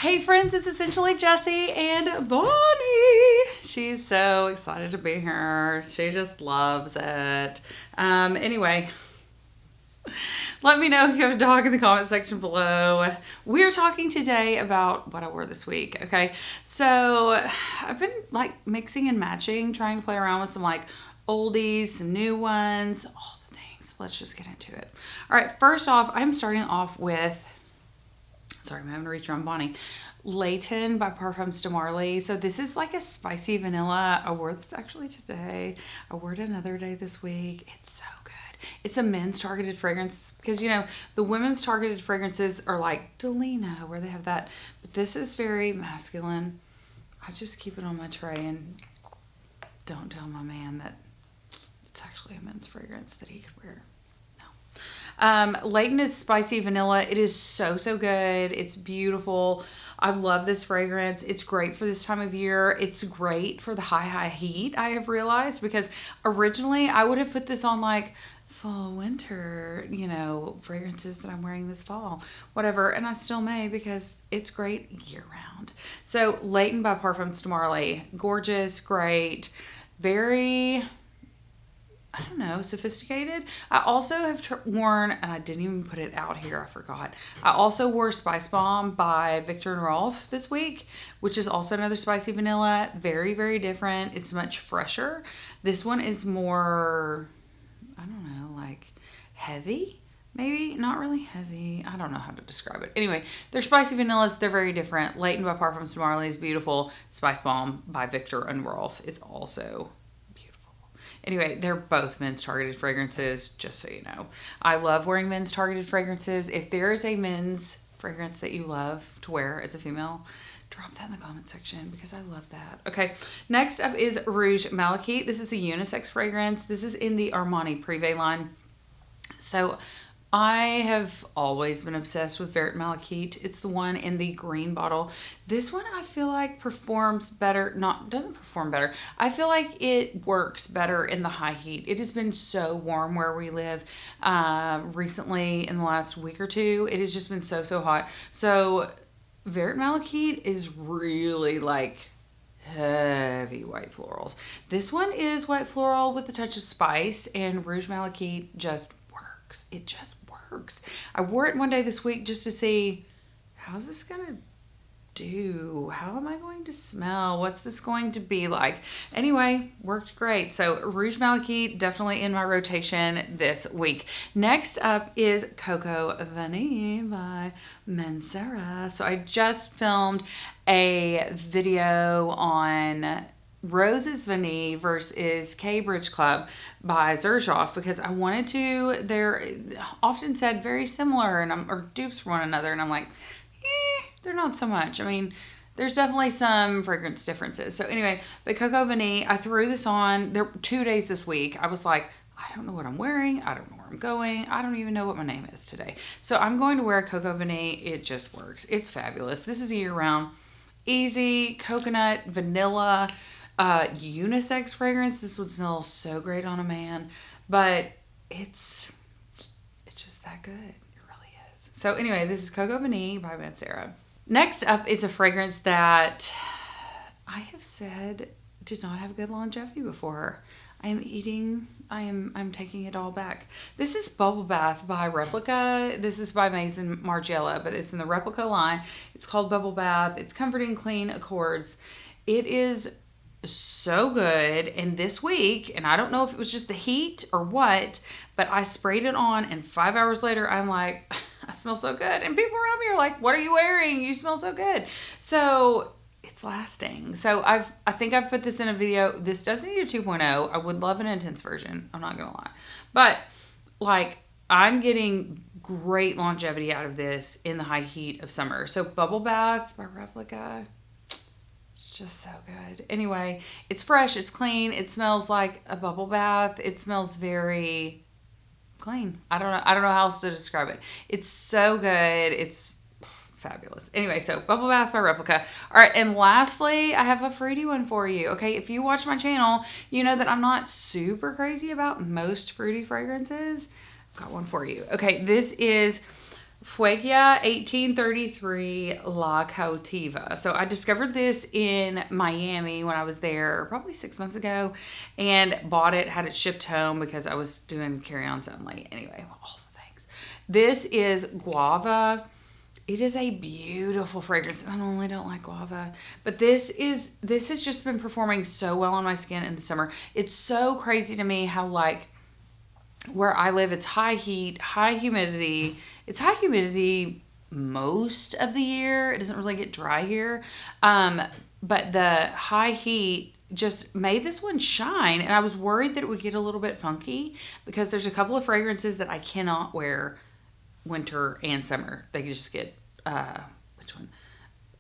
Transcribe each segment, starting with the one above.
Hey friends, it's essentially Jessie and Bonnie. She's so excited to be here. She just loves it. Anyway, let me know if you have a dog in the comment section below. We're talking today about what I wore this week, okay? So I've been like mixing and matching, trying to play around with some like oldies, some new ones, all the things. Let's just get into it. All right, first off, I'm starting off with, sorry, I'm having to reach around Bonnie. Layton by Parfums de Marly. So this is like a spicy vanilla. I wore this actually today. I wore it another day this week. It's so good. It's a men's targeted fragrance because, you know, the women's targeted fragrances are like Delina where they have that. But this is very masculine. I just keep it on my tray and don't tell my man that it's actually a men's fragrance that he could wear. Layton is spicy vanilla. It is so good. It's beautiful. I love this fragrance. It's great for this time of year. It's great for the high heat, I have realized, because originally I would have put this on like fall, winter, you know, fragrances that I'm wearing this fall, whatever, and I still may because it's great year round. So Layton by Parfums de Marly, gorgeous, great, very, I don't know, sophisticated. I also have worn, and I didn't even put it out here, I forgot. I also wore Spice Bomb by Viktor and Rolf this week, which is also another spicy vanilla. Very different. It's much fresher. This one is more, I don't know, like heavy? Maybe not really heavy. I don't know how to describe it. Anyway, they're spicy vanillas. They're very different. Layton by Parfums de Marly is beautiful. Spice Bomb by Viktor and Rolf is also anyway, they're both men's targeted fragrances, just so you know. I love wearing men's targeted fragrances. If there is a men's fragrance that you love to wear as a female, drop that in the comment section because I love that. Okay, next up is Rouge Malachite. This is a unisex fragrance. This is in the Armani Privé line. So I have always been obsessed with Vert Malachite. It's the one in the green bottle. This one I feel like performs better, doesn't perform better. I feel like it works better in the high heat. It has been so warm where we live recently in the last week or two. It has just been so hot. So Vert Malachite is really like heavy white florals. This one is white floral with a touch of spice, and Rouge Malachite just works. It just works. I wore it one day this week just to see how's this gonna do? How am I going to smell? What's this going to be like? Anyway, worked great. So Rouge Malachite definitely in my rotation this week. Next up is Coco Vanille by Mancera. So I just filmed a video on Rose's Vanille versus K-Bridge Club by Xerjoff because I wanted to, they're often said very similar and or dupes for one another, and I'm like, they're not so much. I mean, there's definitely some fragrance differences. So anyway, but Coco Vanille, I threw this on, there were 2 days this week. I was like, I don't know what I'm wearing. I don't know where I'm going. I don't even know what my name is today. So I'm going to wear Coco Vanille. It just works. It's fabulous. This is a year-round, easy, coconut, vanilla, unisex fragrance. This would smell so great on a man, but it's just that good. It really is. So anyway, this is Coco Vanille by Mancera. Next up is a fragrance that I have said did not have good longevity before. I'm taking it all back. This is Bubble Bath by Replica. This is by Maison Margiela, but it's in the Replica line. It's called Bubble Bath. It's comforting, clean accords. It is so good. And this week, and I don't know if it was just the heat or what, but I sprayed it on and 5 hours later, I'm like, I smell so good. And people around me are like, what are you wearing? You smell so good. So it's lasting. So I think I've put this in a video. This does need a 2.0. I would love an intense version. I'm not going to lie. But like, I'm getting great longevity out of this in the high heat of summer. So Bubble Bath by Replica, just so good. Anyway, it's fresh, it's clean, it smells like a bubble bath. It smells very clean. I don't know how else to describe it. It's so good. It's fabulous. Anyway, so Bubble Bath by Replica. All right, and lastly, I have a fruity one for you. Okay, if you watch my channel, you know that I'm not super crazy about most fruity fragrances. I've got one for you. Okay, this is Fuegia 1833 La Cautiva. So I discovered this in Miami when I was there probably 6 months ago and bought it, had it shipped home because I was doing carry-ons only. Anyway, all the things. This is guava. It is a beautiful fragrance. I normally don't like guava, but this has just been performing so well on my skin in the summer. It's so crazy to me how like where I live, it's high heat, high humidity. It's high humidity most of the year. It doesn't really get dry here. But the high heat just made this one shine. And I was worried that it would get a little bit funky because there's a couple of fragrances that I cannot wear winter and summer. They just get, which one?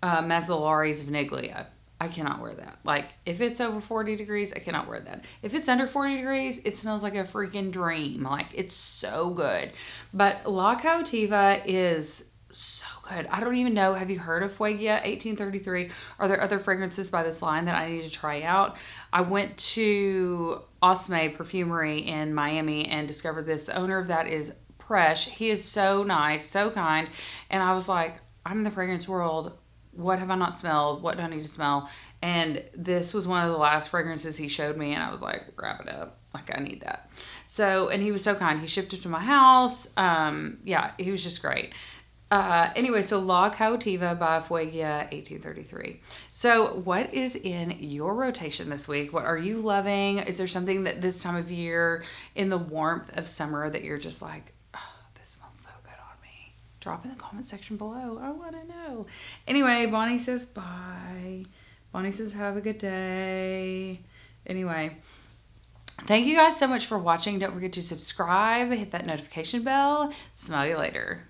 Mazzolari's Vaniglia. I cannot wear that. Like, if it's over 40 degrees, I cannot wear that. If it's under 40 degrees, it smells like a freaking dream. Like, it's so good. But La Cautiva is so good. I don't even know. Have you heard of Fuegia 1833? Are there other fragrances by this line that I need to try out? I went to Osme Perfumery in Miami and discovered this. The owner of that is Presh. He is so nice, so kind. And I was like, I'm in the fragrance world. What have I not smelled? What do I need to smell? And this was one of the last fragrances he showed me, and I was like, wrap it up. Like, I need that. So, and he was so kind. He shipped it to my house. Yeah, he was just great. Anyway, so La Cautiva by Fuegia 1833. So, what is in your rotation this week? What are you loving? Is there something that this time of year in the warmth of summer that you're just like, drop in the comment section below. I want to know. Anyway, Bonnie says bye. Bonnie says have a good day. Anyway, thank you guys so much for watching. Don't forget to subscribe, hit that notification bell. Smell you later.